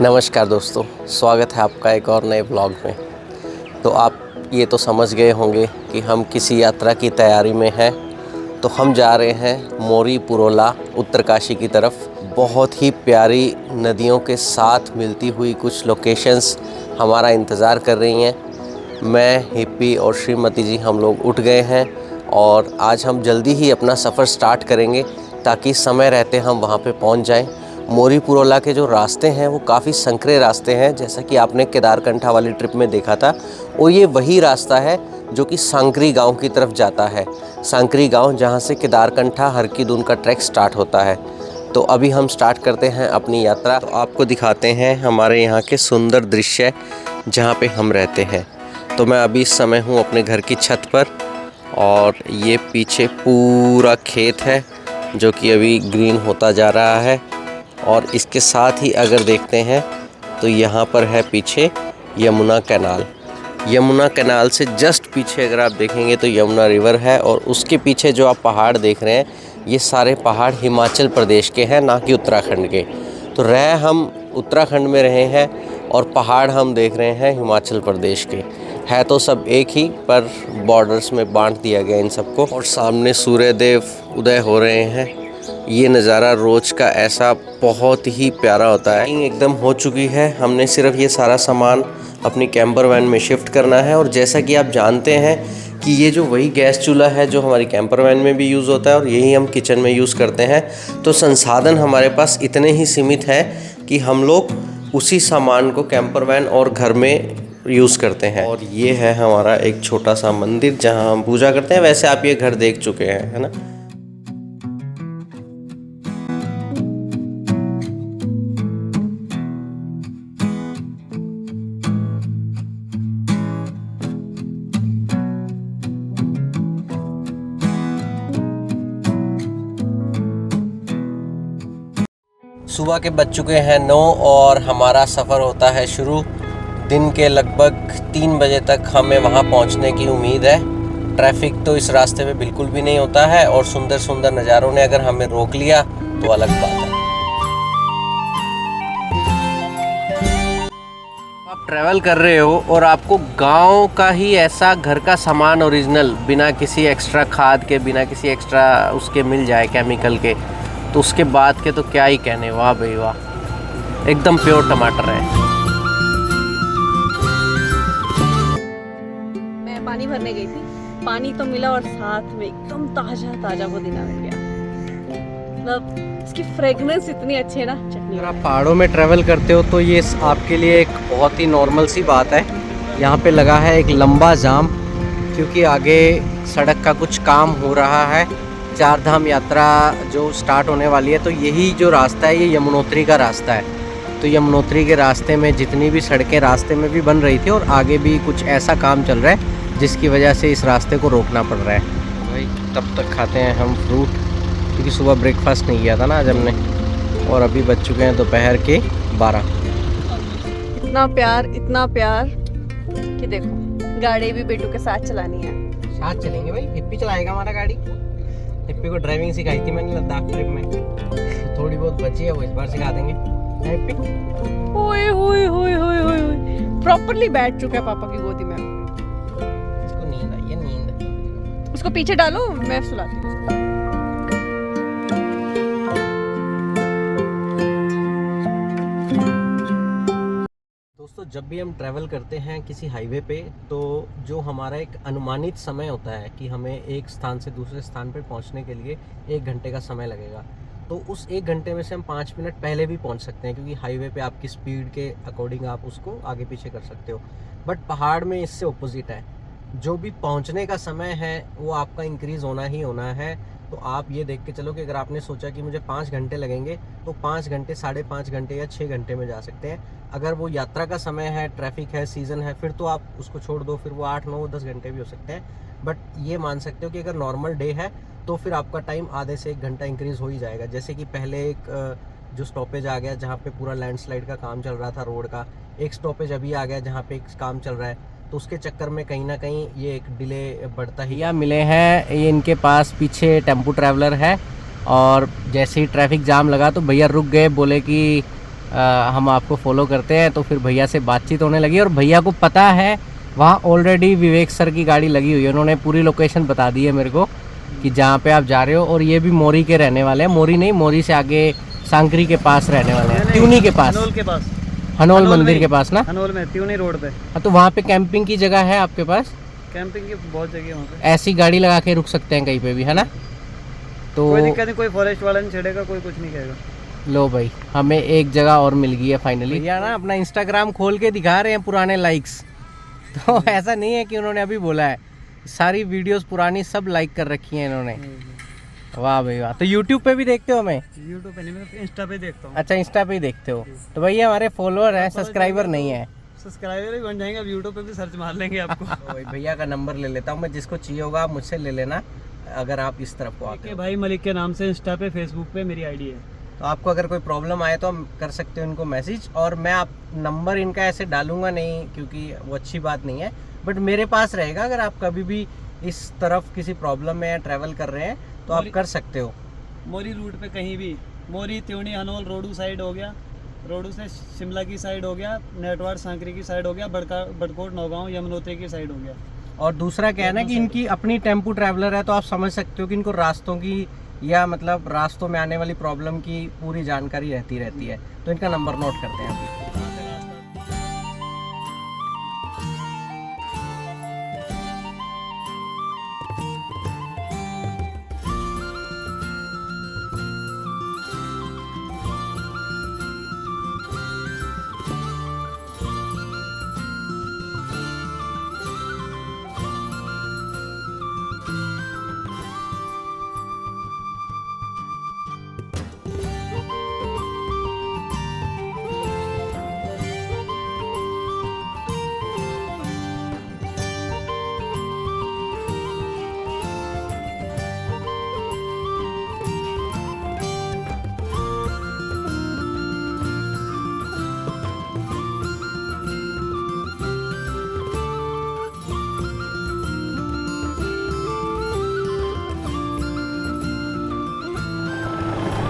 नमस्कार दोस्तों, स्वागत है आपका एक और नए ब्लॉग में। तो आप ये तो समझ गए होंगे कि हम किसी यात्रा की तैयारी में हैं। तो हम जा रहे हैं मोरी पुरोला उत्तरकाशी की तरफ। बहुत ही प्यारी नदियों के साथ मिलती हुई कुछ लोकेशंस हमारा इंतज़ार कर रही हैं। मैं, हिप्पी और श्रीमती जी हम लोग उठ गए हैं और आज हम जल्दी ही अपना सफ़र स्टार्ट करेंगे ताकि समय रहते हम वहाँ पे पहुँच जाएं। मोरी पुरोला के जो रास्ते हैं वो काफ़ी संकरे रास्ते हैं, जैसा कि आपने केदारकंठा वाली ट्रिप में देखा था। और ये वही रास्ता है जो कि सांकरी गांव की तरफ जाता है। सांकरी गांव जहां से केदारकंठा हरकी-दून का ट्रैक स्टार्ट होता है। तो अभी हम स्टार्ट करते हैं अपनी यात्रा। तो आपको दिखाते हैं हमारे यहाँ के सुंदर दृश्य जहाँ पे हम रहते हैं। तो मैं अभी इस समय हूँ अपने घर की छत पर और ये पीछे पूरा खेत है जो कि अभी ग्रीन होता जा रहा है। और इसके साथ ही अगर देखते हैं तो यहाँ पर है पीछे यमुना कैनाल। यमुना कैनाल से जस्ट पीछे अगर आप देखेंगे तो यमुना रिवर है और उसके पीछे जो आप पहाड़ देख रहे हैं ये सारे पहाड़ हिमाचल प्रदेश के हैं, ना कि उत्तराखंड के। तो हम उत्तराखंड में रहे हैं और पहाड़ हम देख रहे हैं हिमाचल प्रदेश के। है तो सब एक ही, पर बॉर्डर्स में बांट दिया गया इन सबको। और सामने सूर्यदेव उदय हो रहे हैं। ये नज़ारा रोज़ का ऐसा बहुत ही प्यारा होता है। एकदम हो चुकी है, हमने सिर्फ ये सारा सामान अपनी कैंपर वैन में शिफ्ट करना है। और जैसा कि आप जानते हैं कि ये जो वही गैस चूल्हा है जो हमारी कैंपर वैन में भी यूज़ होता है और यही हम किचन में यूज़ करते हैं। तो संसाधन हमारे पास इतने ही सीमित हैं कि हम लोग उसी सामान को कैंपर वैन और घर में यूज़ करते हैं। और ये है हमारा एक छोटा सा मंदिर जहाँ हम पूजा करते हैं। वैसे आप ये घर देख चुके हैं, है ना। सुबह के बज चुके हैं 9 और हमारा सफ़र होता है शुरू। दिन के लगभग 3 बजे तक हमें वहाँ पहुँचने की उम्मीद है। ट्रैफिक तो इस रास्ते में बिल्कुल भी नहीं होता है और सुंदर सुंदर नज़ारों ने अगर हमें रोक लिया तो अलग बात है। आप ट्रैवल कर रहे हो और आपको गांव का ही ऐसा घर का सामान ओरिजिनल बिना किसी एक्स्ट्रा खाद के, बिना किसी एक्स्ट्रा उसके मिल जाए केमिकल के, तो उसके बाद के तो क्या ही कहने। वाह भाई वाह, एकदम प्योर टमाटर है। मैं पानी भरने गई थी, पानी तो मिला और साथ में एकदम ताजा ताजा पुदीना मिल गया। मतलब इसकी फ्रेगनेंस इतनी अच्छी है ना चटनी। अगर आप पहाड़ों में ट्रैवल करते हो तो ये आपके लिए एक बहुत ही नॉर्मल सी बात है। यहाँ पे लगा है एक लंबा जाम क्योंकि आगे सड़क का कुछ काम हो रहा है। 4 धाम यात्रा जो स्टार्ट होने वाली है, तो यही जो रास्ता है ये यमुनोत्री का रास्ता है। तो यमुनोत्री के रास्ते में जितनी भी सड़कें रास्ते में भी बन रही थी और आगे भी कुछ ऐसा काम चल रहा है जिसकी वजह से इस रास्ते को रोकना पड़ रहा है। भाई तब तक खाते हैं हम फ्रूट, क्योंकि सुबह ब्रेकफास्ट नहीं किया था ना आज हमने। और अभी बज चुके हैं दोपहर के 12। इतना प्यार कि देखो गाड़ी भी बेटू के साथ चलानी है। साथ चलेंगे भाई, हिप्पी चलाएगा हमारा गाड़ी। हिप्पी को ड्राइविंग सिखाई थी मैंने लद्दाख ट्रिप में, थोड़ी बहुत बची है वो इस बार सिखा देंगे। हिप्पी प्रॉपर्ली बैठ चुका है पापा की गोदी में। इसको नींद आई है, नींद। उसको पीछे डालो, मैं सुलाती हूँ। दोस्तों, जब भी हम ट्रैवल करते हैं किसी हाईवे पे, तो जो हमारा एक अनुमानित समय होता है कि हमें एक स्थान से दूसरे स्थान पे पहुंचने के लिए 1 घंटे का समय लगेगा, तो उस 1 घंटे में से हम 5 मिनट पहले भी पहुंच सकते हैं, क्योंकि हाईवे पे आपकी स्पीड के अकॉर्डिंग आप उसको आगे पीछे कर सकते हो। बट पहाड़ में इससे ऑपोजिट है। जो भी पहुँचने का समय है वो आपका इंक्रीज़ होना ही होना है। तो आप ये देख के चलो कि अगर आपने सोचा कि मुझे 5 घंटे लगेंगे तो 5 घंटे, 5.5 घंटे या 6 घंटे में जा सकते हैं। अगर वो यात्रा का समय है, ट्रैफिक है, सीज़न है, फिर तो आप उसको छोड़ दो, फिर वो 8, 9, 10 घंटे भी हो सकते हैं। बट ये मान सकते हो कि अगर नॉर्मल डे है तो फिर आपका टाइम आधे से 1 घंटा इंक्रीज़ हो ही जाएगा। जैसे कि पहले एक जो स्टॉपेज आ गया जहाँ पे पूरा लैंडस्लाइड का काम चल रहा था रोड का, एक स्टॉपेज अभी आ गया जहाँ पे एक काम चल रहा है, तो उसके चक्कर में कहीं ना कहीं ये एक डिले बढ़ता ही। या मिले हैं ये, इनके पास पीछे टेम्पो ट्रैवलर है और जैसे ही ट्रैफिक जाम लगा तो भैया रुक गए, बोले कि हम आपको फॉलो करते हैं। तो फिर भैया से बातचीत होने लगी और भैया को पता है वहाँ ऑलरेडी विवेक सर की गाड़ी लगी हुई है। उन्होंने पूरी लोकेशन बता दी है मेरे को कि जहाँ पे आप जा रहे हो। और ये भी मोरी के रहने वाले हैं, मोरी नहीं, मोरी से आगे सांकरी के पास रहने वाले हैं, त्यूनी के पास, हनोल के पास, हनोल मंदिर के पास ना। हनोल में त्यूनी रोड पे। हाँ, तो वहाँ पे कैंपिंग की जगह है आपके पास? कैंपिंग की बहुत जगह वहाँ पे, ऐसी गाड़ी लगा के रुक सकते हैं कहीं पे भी, है ना? तो कोई दिक्कत नहीं, कोई फॉरेस्ट वाला नहीं छेड़ेगा, कोई कुछ नहीं कहेगा। लो भाई, हमें एक जगह और मिल गई है फाइनली। भैया ना अपना इंस्टाग्राम खोल के दिखा रहे हैं पुराने लाइक्स। तो ऐसा नहीं है कि उन्होंने अभी बोला है, सारी वीडियोस पुरानी सब लाइक कर रखी हैं इन्होंने। वाह भाई वाह। तो यूट्यूब पे भी देखते हो? हमें यूट्यूब पे नहीं, मैं इंस्टा पे देखता हूँ। अच्छा, इंस्टा पे ही देखते हो। तो भैया हमारे फॉलोअर हैं, सब्सक्राइबर नहीं है। सब्सक्राइबर भी बन जाएंगे, अब यूट्यूब पे भी सर्च मार लेंगे आपको। तो भैया का नंबर ले लेता हूँ मैं, जिसको चाहिए होगा आप मुझसे ले लेना अगर आप इस तरफ को आते के हो। भाई मलिक के नाम से इंस्टा पे, फेसबुक पे मेरी आईडी है। तो आपको अगर कोई प्रॉब्लम आए तो हम कर सकते हो इनको मैसेज। और मैं आप नंबर इनका ऐसे डालूंगा नहीं क्योंकि वो अच्छी बात नहीं है, बट मेरे पास रहेगा। अगर आप कभी भी इस तरफ किसी प्रॉब्लम में या ट्रैवल कर रहे हैं तो आप कर सकते हो। मोरी रूट पे कहीं भी, मोरी, त्यूनी, हनोल, रोडू साइड हो गया, रोडू से शिमला की साइड हो गया, नेटवाड़ सांकरी की साइड हो गया, बड़कोट, नौगांव, यमुनोत्री की साइड हो गया। और दूसरा क्या है ना कि इनकी अपनी टेम्पो ट्रैवलर है, तो आप समझ सकते हो कि इनको रास्तों की या मतलब रास्तों में आने वाली प्रॉब्लम की पूरी जानकारी रहती है। तो इनका नंबर नोट करते हैं अभी।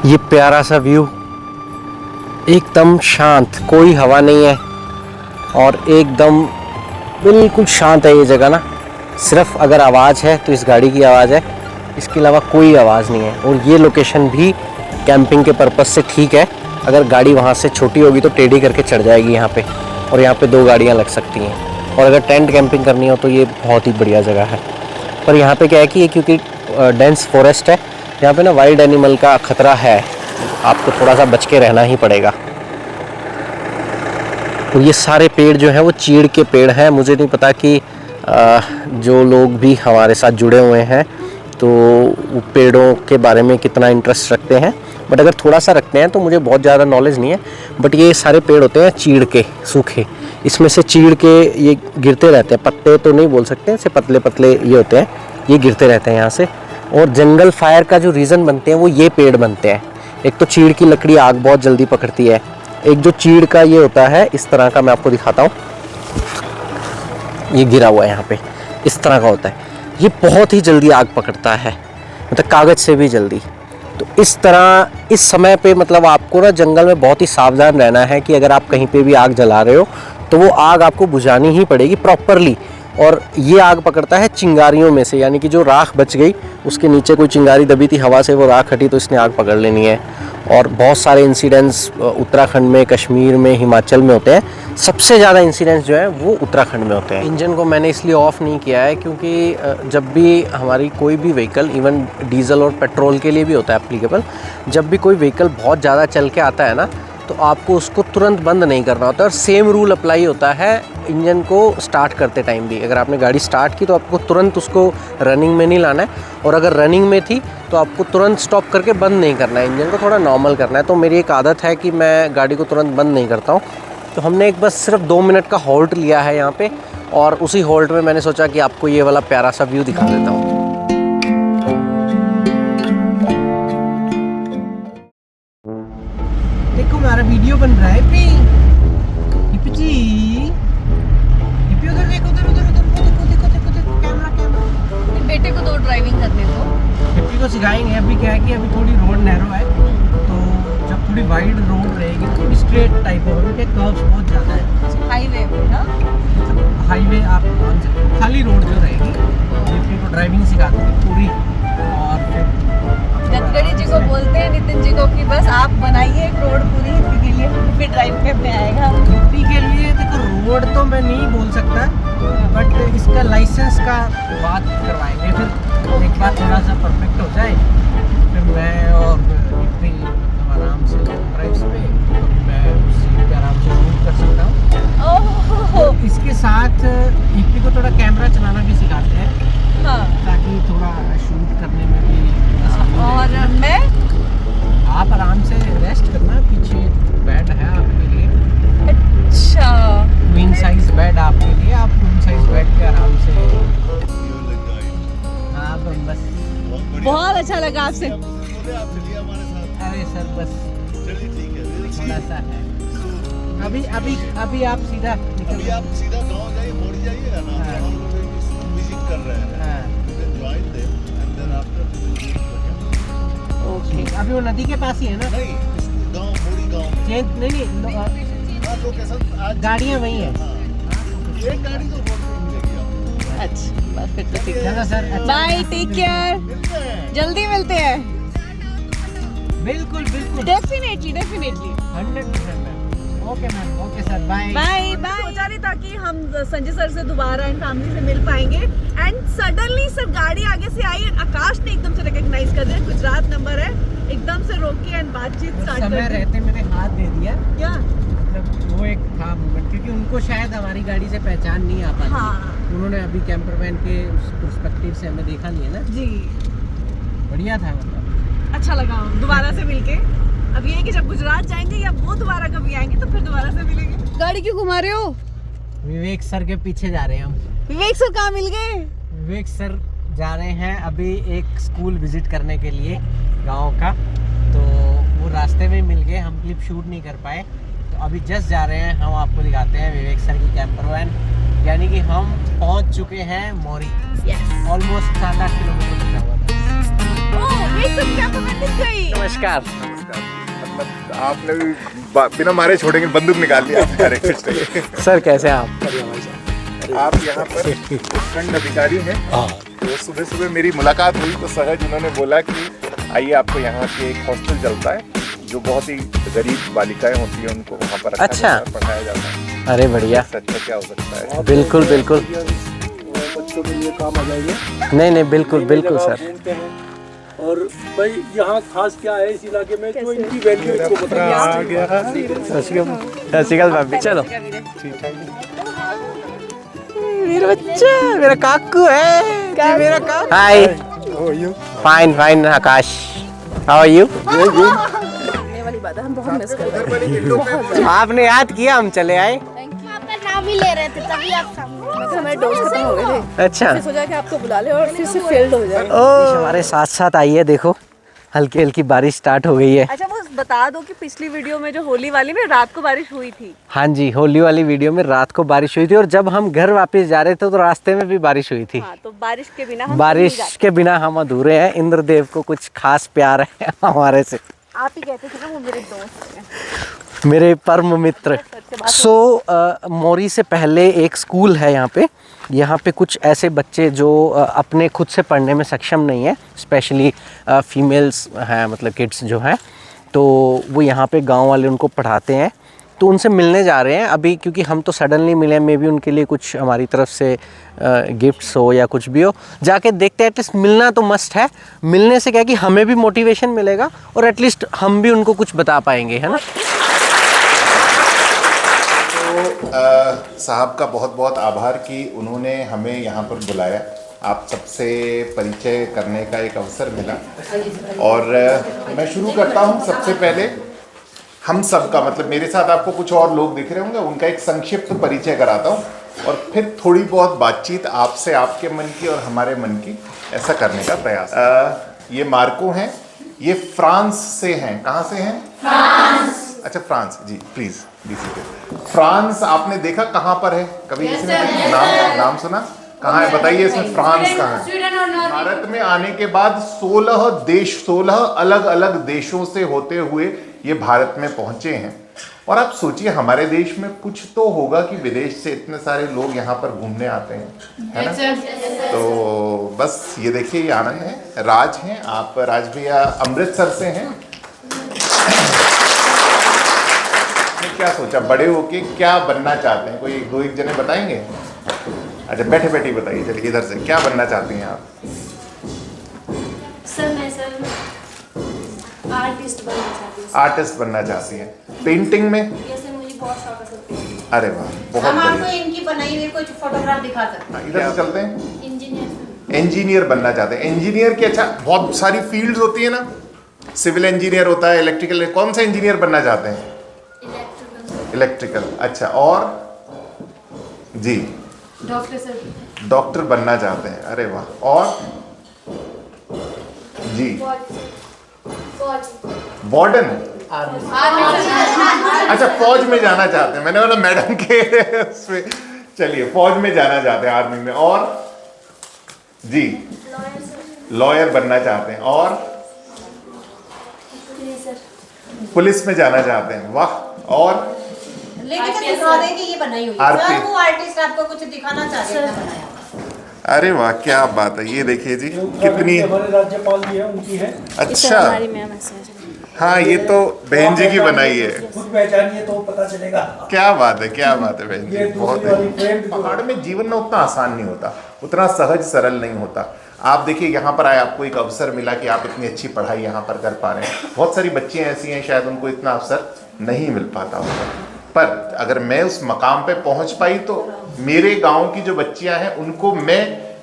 ये प्यारा सा व्यू, एकदम शांत, कोई हवा नहीं है और एकदम बिल्कुल शांत है ये जगह ना। सिर्फ अगर आवाज़ है तो इस गाड़ी की आवाज़ है, इसके अलावा कोई आवाज़ नहीं है। और ये लोकेशन भी कैंपिंग के पर्पज़ से ठीक है। अगर गाड़ी वहाँ से छोटी होगी तो टेढ़ी करके चढ़ जाएगी यहाँ पे, और यहाँ पे 2 गाड़ियाँ लग सकती हैं। और अगर टेंट कैंपिंग करनी हो तो ये बहुत ही बढ़िया जगह है। पर यहाँ पे क्या है कि ये क्योंकि डेंस फॉरेस्ट है, यहाँ पे ना वाइल्ड एनिमल का खतरा है, आपको थोड़ा सा बच के रहना ही पड़ेगा। तो ये सारे पेड़ जो हैं वो चीड़ के पेड़ हैं। मुझे नहीं पता कि जो लोग भी हमारे साथ जुड़े हुए हैं तो वो पेड़ों के बारे में कितना इंटरेस्ट रखते हैं, बट अगर थोड़ा सा रखते हैं तो मुझे बहुत ज़्यादा नॉलेज नहीं है। बट ये सारे पेड़ होते हैं चीड़ के, सूखे। इसमें से चीड़ के ये गिरते रहते हैं, पत्ते तो नहीं बोल सकते, ऐसे पतले पतले ये होते हैं, ये गिरते रहते हैं यहाँ से। और जंगल फायर का जो रीज़न बनते हैं वो ये पेड़ बनते हैं। एक तो चीड़ की लकड़ी आग बहुत जल्दी पकड़ती है, एक जो चीड़ का ये होता है इस तरह का, मैं आपको दिखाता हूँ, ये गिरा हुआ है यहाँ पे, इस तरह का होता है, ये बहुत ही जल्दी आग पकड़ता है, मतलब कागज़ से भी जल्दी। तो इस तरह इस समय पे मतलब आपको ना जंगल में बहुत ही सावधान रहना है कि अगर आप कहीं पे भी आग जला रहे हो तो वो आग आपको बुझानी ही पड़ेगी प्रॉपरली। और ये आग पकड़ता है चिंगारियों में से, यानी कि जो राख बच गई उसके नीचे कोई चिंगारी दबी थी, हवा से वो राख हटी तो इसने आग पकड़ लेनी है। और बहुत सारे इंसिडेंट्स उत्तराखंड में, कश्मीर में, हिमाचल में होते हैं। सबसे ज़्यादा इंसिडेंट्स जो हैं वो उत्तराखंड में होते हैं। इंजन को मैंने इसलिए ऑफ़ नहीं किया है क्योंकि जब भी हमारी कोई भी व्हीकल, इवन डीजल और पेट्रोल के लिए भी होता है एप्लीकेबल, जब भी कोई व्हीकल बहुत ज़्यादा चल के आता है ना तो आपको उसको तुरंत बंद नहीं करना होता है। और सेम रूल अप्लाई होता है इंजन को स्टार्ट करते टाइम भी। अगर आपने गाड़ी स्टार्ट की तो आपको तुरंत उसको रनिंग में नहीं लाना है, और अगर रनिंग में थी तो आपको तुरंत स्टॉप करके बंद नहीं करना है, इंजन को थोड़ा नॉर्मल करना है। तो मेरी एक आदत है कि मैं गाड़ी को तुरंत बंद नहीं करता हूँ। तो हमने एक बस सिर्फ 2 मिनट का हॉल्ट लिया है यहाँ पे, और उसी हॉल्ट में मैंने सोचा कि आपको ये वाला प्यारा सा व्यू दिखा देता हूँ। देखो हमारा वीडियो बन रहा है। उधर देखो, देखो कैमरा। बेटे को तो ड्राइविंग करने दो, हिप्पी को सिखाएंगे। अभी क्या है कि अभी थोड़ी रोड नैरो है, तो जब थोड़ी वाइड रोड रहेगी, थोड़ी स्ट्रेट टाइप होगा क्योंकि कर्व्स बहुत ज़्यादा है। हाईवे पे ना हाईवे आप मान सकते हो, खाली रोड जो रहेगी ये को ड्राइविंग सिखा देगी पूरी। और फिर गडकरी जी को बोलते हैं नितिन जी को कि बस आप बनाइए एक रोड पूरी हिप्पी के लिए, फिर ड्राइव करने आएगा। हिप्पी के लिए देखो रोड तो मैं नहीं बोल सकता, बट इसका लाइसेंस का बात करवाएंगे। फिर एक बार थोड़ा सा परफेक्ट हो जाए फिर मैं और हिप्पी मतलब आराम से लॉन्ग ड्राइव्स पे तो मैं उसी पे आराम से शूट कर सकता हूँ। ओह इसके साथ हिप्पी को थोड़ा कैमरा चलाना भी सिखाते हैं हाँ। ताकि थोड़ा शूट करने में भी आसानी हो। और मैं आप आराम से रेस्ट करना, पीछे बेड है आपके लिए, अच्छा क्वीन साइज बेड आपके लिए, आप क्वीन साइज बेड पे आराम से। हाँ बस बहुत अच्छा लगा आपसे। अरे सर बस थोड़ा सा है। अभी आप सीधा निकल, आप सीधा गांव जाइए, मोड़ी जाइएगा ना, हाँ। हम लोग विजिट कर रहे हैं। हाँ। You can join them and then after you will okay अभी वो नदी के पास ही है ना। नहीं, इसको गांव, मोड़ी गांव में। चेंज नहीं हाँ, लोकेशन आज गाड़ियाँ वही है। हाँ, एक गाड़ी तो बहुत मिलेगी आपको। अच्छा बस फिर तो ठीक है। चलो सर, अच्छा। बाय, टेक केयर, मिलते हैं। जल्दी मिलते हैं। बिल्कुल बिल्कुल definitely 100%। Okay ma'am, okay sir, bye bye bye. सोचा नहीं था कि हम संजय सर से दोबारा एंड फैमिली से मिल पाएंगे एंड सडनली सर गाड़ी आगे से आई एंड आकाश ने एकदम से रिकॉग्नाइज कर दिया, गुजरात नंबर है, एकदम से रोके एंड बातचीत स्टार्ट समय कर दी। रहते मैंने हाथ दे दिया, क्या मतलब वो एक था मोमेंट, क्योंकि उनको शायद हमारी गाड़ी से पहचान नहीं आ पाती। हाँ उन्होंने अभी कैंपर वैन के उस पर्सपेक्टिव से हमें देखा नहीं है ना। जी, बढ़िया था मतलब। अच्छा लगा दोबारा से मिलके। अब ये है कि जब गुजरात जाएंगे या वो दोबारा कभी आएंगे तो फिर दोबारा से मिलेंगे। गाड़ी क्यों घुमा रहे हो? विवेक सर के पीछे जा रहे हैं हम। विवेक सर कहाँ मिल गए? विवेक सर जा रहे हैं अभी एक स्कूल विजिट करने के लिए गांव का, तो वो रास्ते में मिल गए, हम क्लिप शूट नहीं कर पाए, तो अभी जस्ट जा रहे हैं। हम आपको दिखाते हैं विवेक सर की कैंपर वैन, यानी कि हम पहुंच चुके हैं मोरी। ऑलमोस्ट 7-8 किलोमीटर बचा हुआ था। ओह, विवेक सर की कैंपर वैन मिल गई। नमस्कार। मतलब आपने भी बिना मारे छोड़ेंगे, बंदूक निकाल लिया आपने। सर कैसे हैं आप? आप यहाँ पर खंड अधिकारी हैं। तो सुबह सुबह मेरी मुलाकात हुई तो सहज उन्होंने बोला कि आइए, आपको यहाँ के एक हॉस्टल चलता है जो बहुत ही गरीब बालिकाएं होती हैं, उनको वहाँ पर रखा अच्छा। जाता है, पढ़ाया जाता है। अरे बढ़िया, इससे अच्छा क्या हो सकता है। बिल्कुल बिल्कुल। बच्चों के लिए काम आ जाएंगे। नहीं नहीं बिल्कुल बिल्कुल सर। घूमते हैं और भाई यहाँ खास क्या है इस इलाके में जो इनकी वैल्यू इनको बताइए। ससिकल भाभी, चलो मेरा बच्चा, मेरा काकू है, क्या मेरा काकू। Hi, fine fine Akash, how are you? ये वाली बात है, हम बहुत मिस कर रहे हैं। आपने याद किया, हम चले आए। आपका नाम ही ले रहे थे तभी आप सामने। मतलब हमारे डोज खत्म हो गए थे, अच्छा, फिर सोचा कि आपको बुला ले और फिर से फेल्ड हो जाए। ओ हमारे साथ साथ आइए, देखो हल्की हल्की बारिश स्टार्ट हो गई है। अच्छा वो बता दो कि पिछली वीडियो में जो होली वाली में रात को बारिश हुई थी। हाँ जी, होली वाली वीडियो में रात को बारिश हुई थी और जब हम घर वापस जा रहे थे तो रास्ते में भी बारिश हुई थी। हाँ, तो बारिश के बिना हम बारिश के बिना हम अधूरे हैं। इंद्रदेव को कुछ खास प्यार है हमारे से, आप ही कहते थे ना वो मेरे दोस्त हैं। मेरे परम मित्र। सो मोरी से पहले एक स्कूल है यहाँ पे। यहाँ पे कुछ ऐसे बच्चे जो अपने खुद से पढ़ने में सक्षम नहीं है, स्पेशली फीमेल्स हैं, मतलब किड्स जो हैं, तो वो यहाँ पे गांव वाले उनको पढ़ाते हैं। तो उनसे मिलने जा रहे हैं अभी, क्योंकि हम तो सडनली मिले, मे बी उनके लिए कुछ हमारी तरफ से गिफ्ट्स हो या कुछ भी हो। जाके देखते हैं, एटलीस्ट मिलना तो मस्ट है। मिलने से क्या कि हमें भी मोटिवेशन मिलेगा और एटलीस्ट हम भी उनको कुछ बता पाएंगे, है ना। साहब का बहुत बहुत आभार कि उन्होंने हमें यहाँ पर बुलाया, आप सबसे परिचय करने का एक अवसर मिला। और मैं शुरू करता हूँ। सबसे पहले हम सब का, मतलब मेरे साथ आपको कुछ और लोग दिख रहे होंगे, उनका एक संक्षिप्त परिचय कराता हूँ और फिर थोड़ी बहुत बातचीत आपसे, आपके मन की और हमारे मन की, ऐसा करने का प्रयास। ये मार्को हैं, ये फ्रांस से हैं। कहाँ से हैं? फ्रांस। अच्छा, France ji, please be seated. France आपने देखा कहाँ पर है? कभी किसी ने नाम सुना? कहाँ है बताइए, इसमें फ्रांस कहाँ है? भारत में आने के बाद 16 अलग अलग देशों से होते हुए ये भारत में पहुंचे हैं। और आप सोचिए हमारे देश में कुछ तो होगा कि विदेश से इतने सारे लोग यहाँ पर घूमने आते हैं, है ना? तो बस ये देखिए ये आनंद है। राज हैं, आप राज भैया अमृतसर से हैं। क्या सोचा बड़े होके क्या बनना चाहते हैं? कोई दो एक जने बताएंगे? अच्छा बैठे बैठे बताइए। चलिए इधर से क्या बनना चाहती हैं आप? सर मैं आर्टिस्ट बनना चाहती हूँ। आर्टिस्ट बनना चाहती हैं। पेंटिंग में? ये सर मुझे बहुत शौक है सर पेंटिंग। अरे वाह बहुत हम आपको बढ़िया। इनकी बनाई हुई कुछ फोटोग्राफ दिखा सकते हैं। इधर से चलते हैं। इंजीनियर। इंजीनियर बनना चाहते हैं। इंजीनियर की अच्छा बहुत सारी फील्ड्स होती है ना, सिविल इंजीनियर होता है, इलेक्ट्रिकल, कौन सा इंजीनियर बनना चाहते हैं? इलेक्ट्रिकल। अच्छा और जी डॉक्टर सर। डॉक्टर बनना चाहते हैं। अरे वाह और जी वार्डन। अच्छा फौज में जाना चाहते हैं, मैंने बोला मैडम के उसमें। चलिए फौज में जाना चाहते हैं, आर्मी में। और जी लॉयर बनना चाहते हैं। और पुलिस में जाना चाहते हैं। वाह और लेकिन तो दिखा दें कि ये बनाई हुई है। सर वो आर्टिस्ट आपको कुछ दिखाना चाहते हैं बनाया। अरे वाह क्या बात है। ये देखिए जी कितनी हमारे राज्यपाल जी है उनकी है। अच्छा मैम है सर। हाँ ये तो बहन जी की बनाई है। खुद पहचानिए तो पता चलेगा। क्या बात है बहन जी। ये बहुत दूसरी वाली फ्रेम है। पहाड़ में जीवन में उतना आसान नहीं होता, उतना सहज सरल नहीं होता। आप देखिए यहाँ पर आए, आपको एक अवसर मिला कि आप इतनी अच्छी पढ़ाई यहाँ पर कर पा रहे हैं। बहुत सारी बच्चियाँ ऐसी हैं शायद उनको इतना अवसर नहीं मिल पाता होगा, पर अगर मैं उस मकाम पे पहुँच पाई तो मेरे गाँव की जो बच्चियाँ हैं उनको मैं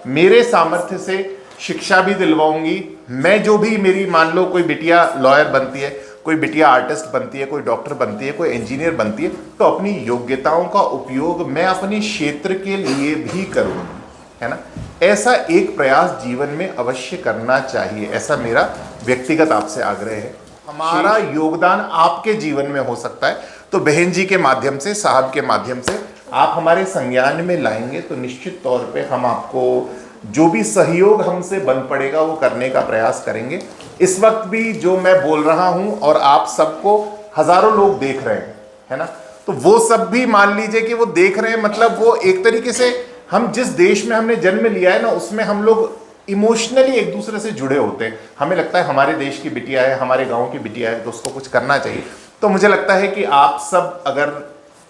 मेरे सामर्थ्य से शिक्षा भी दिलवाऊंगी। मैं जो भी मेरी मान लो कोई बिटिया लॉयर बनती है, कोई बिटिया आर्टिस्ट बनती है, कोई डॉक्टर बनती है, कोई इंजीनियर बनती है, तो अपनी योग्यताओं का उपयोग मैं अपने क्षेत्र के लिए भी करूँगी, है ना? ऐसा एक प्रयास जीवन में अवश्य करना चाहिए, ऐसा मेरा व्यक्तिगत आपसे आग्रह है। हमारा योगदान आपके जीवन में हो सकता है, तो बहन जी के माध्यम से, साहब के माध्यम से आप हमारे संज्ञान में लाएंगे तो निश्चित तौर पे हम आपको जो भी सहयोग हमसे बन पड़ेगा वो करने का प्रयास करेंगे। इस वक्त भी जो मैं बोल रहा हूं और आप सबको हजारों लोग देख रहे हैं, है ना? तो वो सब भी मान लीजिए कि वो देख रहे हैं, मतलब वो एक तरीके से हम जिस देश में हमने जन्म लिया है ना, उसमें हम लोग इमोशनली एक दूसरे से जुड़े होते हैं। हमें लगता है हमारे देश की बिटिया है, हमारे गाँव की बिटिया है, तो उसको कुछ करना चाहिए। तो मुझे लगता है कि आप सब अगर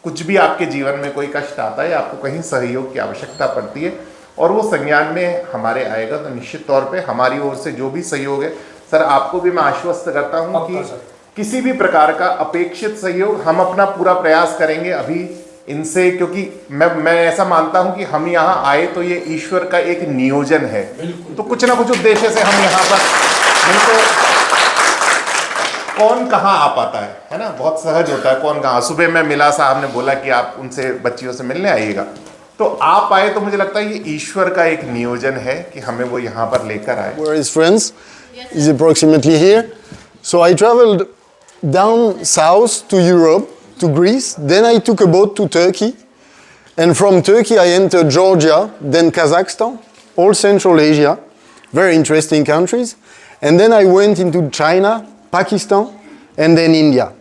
कुछ भी आपके जीवन में कोई कष्ट आता है, आपको कहीं सहयोग की आवश्यकता पड़ती है और वो संज्ञान में हमारे आएगा, तो निश्चित तौर पे हमारी ओर से जो भी सहयोग है, सर आपको भी मैं आश्वस्त करता हूं कि किसी भी प्रकार का अपेक्षित सहयोग हम अपना पूरा प्रयास करेंगे अभी इनसे, क्योंकि मैं ऐसा मानता हूं कि हम यहाँ आए तो ये ईश्वर का एक नियोजन है, तो कुछ ना कुछ उद्देश्य से हम यहाँ पर, नहीं तो कौन कहाँ आ पाता है ना? बहुत सहज होता है, कौन कहाँ। सुबह मैं मिला, साहब ने बोला कि आप उनसे बच्चियों से मिलने आइएगा, तो आप आए, तो मुझे लगता है ये ईश्वर का एक नियोजन है कि हमें वो यहाँ पर लेकर आए। Where is France? Is approximately here. So I traveled down south to Europe, to Greece. Then I took a boat to Turkey, and from Turkey I entered Georgia, then Kazakhstan, all Central Asia, very interesting countries. And then I went into China, Pakistan, and then India.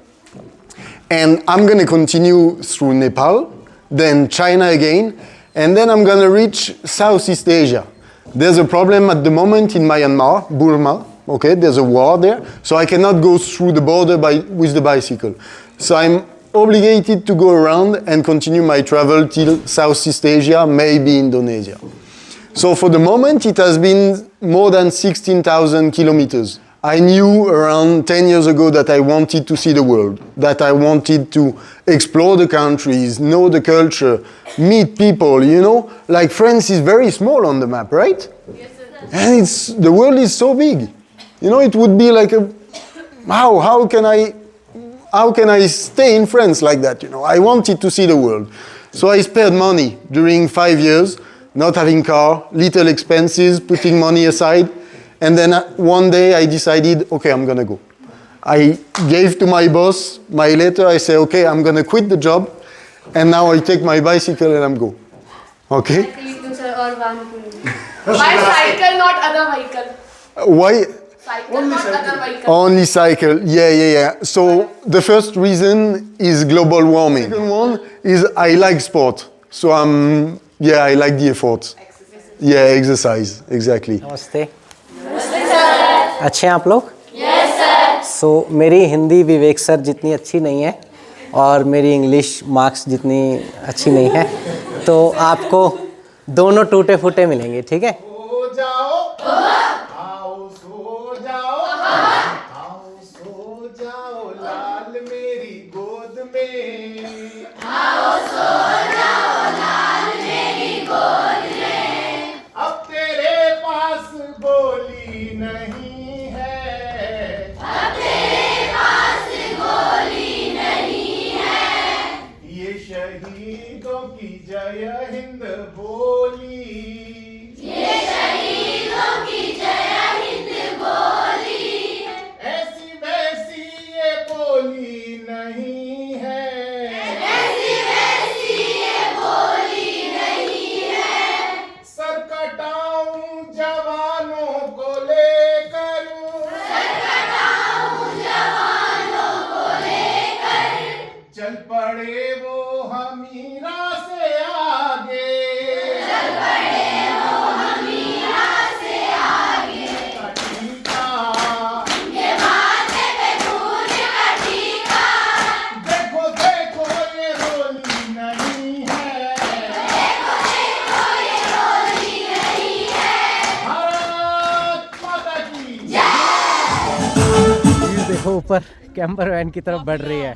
And I'm going to continue through Nepal, then China again, and then I'm going to reach Southeast Asia. There's a problem at the moment in Myanmar, Burma, okay, there's a war there, so I cannot go through the border with the bicycle. So I'm obligated to go around and continue my travel till Southeast Asia, maybe Indonesia. So for the moment, it has been more than 16,000 kilometers. I knew around 10 years ago that I wanted to see the world, that I wanted to explore the countries, know the culture, meet people, you know? Like France is very small on the map, right? Yes, sir. And the world is so big. You know, it would be like how can I stay in France like that, you know? I wanted to see the world. So I spared money during 5 years, not having car, little expenses, putting money aside. And then one day I decided, okay, I'm going to go. I gave to my boss my letter. I say, okay, I'm going to quit the job. And now I take my bicycle and I'm go. Okay? Bicycle, not other vehicle. Why? Only cycle. Yeah. So the first reason is global warming. Second one is I like sport. So I like the effort. Yeah, exercise. Exactly. नमस्ते। अच्छे हैं आप लोग? Yes sir. सो मेरी हिंदी विवेक sir जितनी अच्छी नहीं है और मेरी इंग्लिश मार्क्स जितनी अच्छी नहीं है, तो आपको दोनों टूटे फूटे मिलेंगे, ठीक है? सो जाओ, आओ सो जाओ, आओ सो जाओ लाल मेरी गोद में, आओ सो जाओ लाल मेरी गोद में, अब तेरे पास गोली नहीं है, अब तेरे पास गोली नहीं है, ये शहीदों की जय हिंद बोली, ये शहीदों की जय हिंद बोली, ऐसी वैसी ये बोली नहीं है, ऐसी वैसी ये बोली नहीं है, सर कटाऊं जवानों को लेकर, सर कटाऊं जवानों को लेकर, चल पड़े वो हमीरा से आगे, चल पड़े वो हमीरा से आगे, टीका ये माथे पे खून का टीका, देखो देखो ये होली नहीं है, देखो देखो ये होली नहीं है, भारत माता की जय। देखो ऊपर कैंपर वैन की तरफ बढ़ रही है।